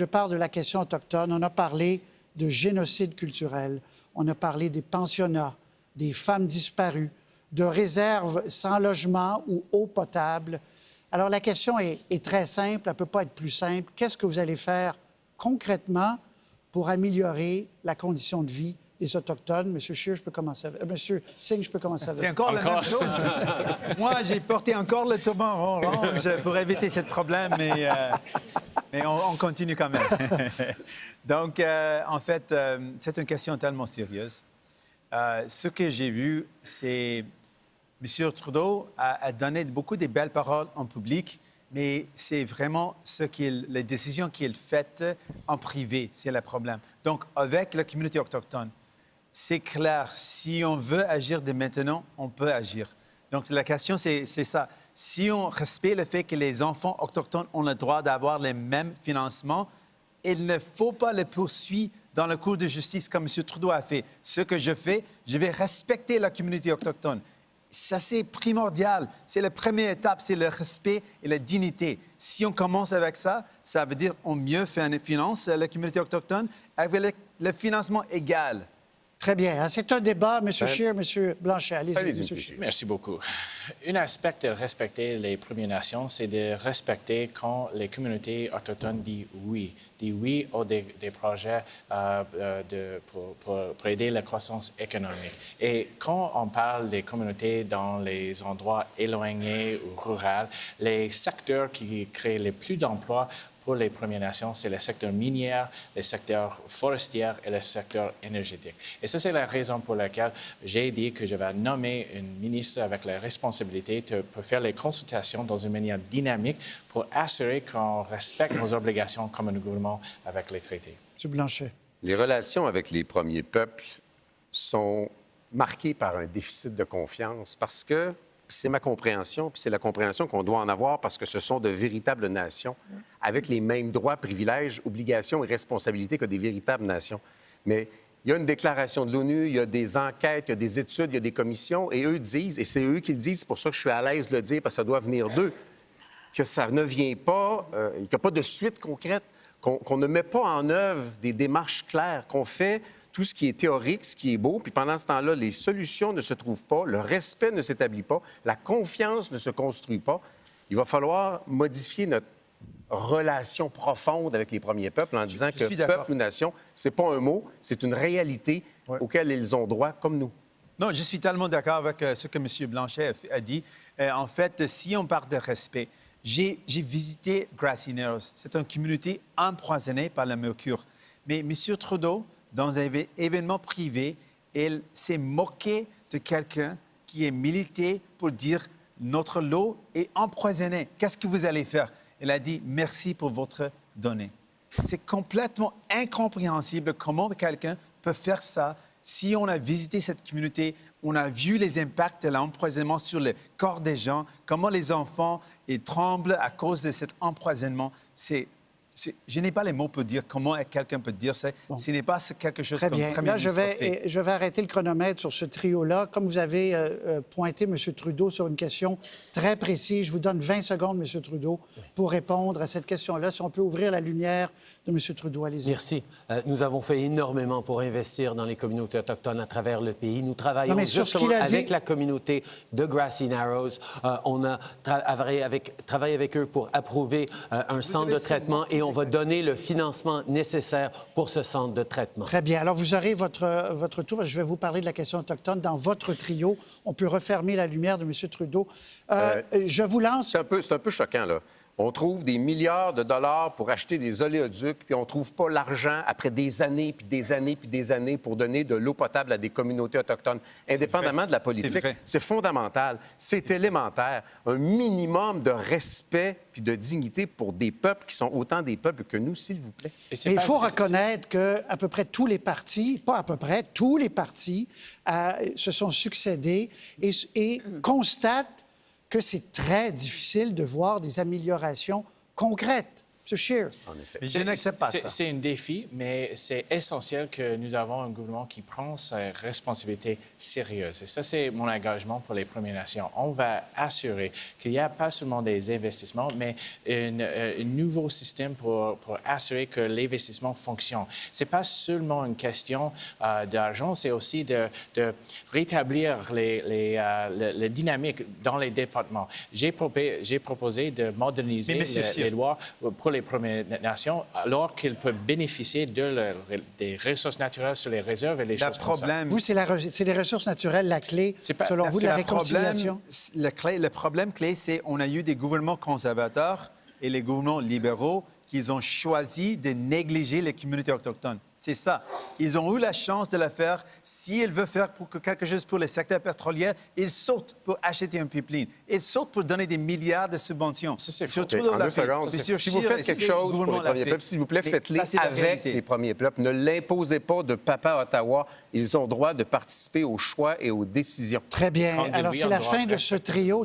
je parle de la question autochtone. On a parlé de génocide culturel. On a parlé des pensionnats, des femmes disparues, de réserves sans logement ou eau potable. Alors, la question est très simple, elle ne peut pas être plus simple. Qu'est-ce que vous allez faire concrètement pour améliorer la condition de vie des Autochtones? Monsieur Scheer, je peux commencer avec... Monsieur Singh, je peux commencer avec... C'est encore la même chose. Moi, j'ai porté encore le turban orange pour éviter ce problème, mais on continue quand même. Donc, en fait, c'est une question tellement sérieuse. Ce que j'ai vu, c'est... M. Trudeau a donné beaucoup de belles paroles en public, mais c'est vraiment les décisions qu'il fait en privé, c'est le problème. Donc, avec la communauté autochtone, c'est clair, si on veut agir dès maintenant, on peut agir. Donc, la question, c'est ça. Si on respecte le fait que les enfants autochtones ont le droit d'avoir les mêmes financements, il ne faut pas les poursuivre dans la Cour de justice comme M. Trudeau a fait. Ce que je fais, je vais respecter la communauté autochtone. Ça, c'est primordial. C'est la première étape, c'est le respect et la dignité. Si on commence avec ça, ça veut dire qu'on mieux finance la communauté autochtone avec le financement égal. Très bien. C'est un débat. M. Scheer, M. Blanchet, allez-y, M. Scheer. Merci beaucoup. Un aspect de respecter les Premières Nations, c'est de respecter quand les communautés autochtones disent oui aux des projets pour aider la croissance économique. Et quand on parle des communautés dans les endroits éloignés ou ruraux, les secteurs qui créent le plus d'emplois pour les Premières Nations, c'est le secteur minier, le secteur forestier et le secteur énergétique. Et ça, c'est la raison pour laquelle j'ai dit que je vais nommer une ministre avec la responsabilité pour faire les consultations dans une manière dynamique pour assurer qu'on respecte nos obligations comme un gouvernement avec les traités. M. Blanchet. Les relations avec les premiers peuples sont marquées par un déficit de confiance parce que c'est ma compréhension, puis c'est la compréhension qu'on doit en avoir parce que ce sont de véritables nations avec les mêmes droits, privilèges, obligations et responsabilités que des véritables nations. Mais il y a une déclaration de l'ONU, il y a des enquêtes, il y a des études, il y a des commissions, et eux disent, et c'est eux qui le disent, c'est pour ça que je suis à l'aise de le dire, parce que ça doit venir d'eux, que ça ne vient pas, qu'il n'y a pas de suite concrète, qu'on ne met pas en œuvre des démarches claires, qu'on fait tout ce qui est théorique, ce qui est beau, puis pendant ce temps-là, les solutions ne se trouvent pas, le respect ne s'établit pas, la confiance ne se construit pas. Il va falloir modifier notre relation profonde avec les premiers peuples en disant que peuple ou nation, c'est pas un mot, c'est une réalité auquel ils ont droit, comme nous. Non, je suis tellement d'accord avec ce que M. Blanchet a dit. En fait, si on parle de respect, j'ai visité Grassy Narrows. C'est une communauté empoisonnée par le mercure. Mais M. Trudeau, dans un événement privé, il s'est moqué de quelqu'un qui est milité pour dire « notre eau est empoisonnée. Qu'est-ce que vous allez faire ?» Il a dit « merci pour votre donnée ». C'est complètement incompréhensible comment quelqu'un peut faire ça. Si on a visité cette communauté, on a vu les impacts de l'empoisonnement sur le corps des gens, comment les enfants tremblent à cause de cet empoisonnement. Je n'ai pas les mots pour dire comment quelqu'un peut dire ça. Bon. Ce n'est pas quelque chose comme le Premier ministre fait. Je vais arrêter le chronomètre sur ce trio-là. Comme vous avez pointé M. Trudeau sur une question très précise, je vous donne 20 secondes, M. Trudeau, pour répondre à cette question-là. Si on peut ouvrir la lumière de M. Trudeau, allez-y. Merci. Nous avons fait énormément pour investir dans les communautés autochtones à travers le pays. Nous travaillons justement avec la communauté de Grassy Narrows. On a travaillé avec eux pour approuver un centre de traitement et on va donner le financement nécessaire pour ce centre de traitement. Très bien. Alors, vous aurez votre tour. Je vais vous parler de la question autochtone dans votre trio. On peut refermer la lumière de M. Trudeau. Je vous lance... C'est un peu choquant, là. On trouve des milliards de dollars pour acheter des oléoducs, puis on ne trouve pas l'argent après des années, puis des années, puis des années pour donner de l'eau potable à des communautés autochtones, indépendamment de la politique. C'est fondamental, c'est élémentaire. Un minimum de respect puis de dignité pour des peuples qui sont autant des peuples que nous, s'il vous plaît. Il faut reconnaître qu'à peu près tous les partis, pas à peu près, tous les partis se sont succédés et constatent que c'est très difficile de voir des améliorations concrètes. to share. En effet. Mais je n'accepte pas ça. C'est un défi, mais c'est essentiel que nous avons un gouvernement qui prend sa responsabilité sérieuse. Et ça, c'est mon engagement pour les Premières Nations. On va assurer qu'il n'y a pas seulement des investissements, mais un nouveau système pour assurer que l'investissement fonctionne. Ce n'est pas seulement une question d'argent, c'est aussi de rétablir les dynamiques dans les départements. J'ai proposé de moderniser les lois pour les Premières Nations alors qu'ils peuvent bénéficier des ressources naturelles sur les réserves et les choses comme ça. Vous, c'est les ressources naturelles la clé, selon vous, de la réconciliation? Le problème clé, c'est qu'on a eu des gouvernements conservateurs et les gouvernements libéraux qui ont choisi de négliger les communautés autochtones. C'est ça. Ils ont eu la chance de le faire. S'ils veulent faire quelque chose pour les secteurs pétroliers, ils sautent pour acheter un pipeline. Ils sautent pour donner des milliards de subventions. Surtout dans la si vous faites quelque chose pour les premiers peuples, s'il vous plaît, faites-le avec les premiers peuples. Ne l'imposez pas de papa à Ottawa. Ils ont droit de participer aux choix et aux décisions. Très bien. Alors, c'est la fin de ce trio.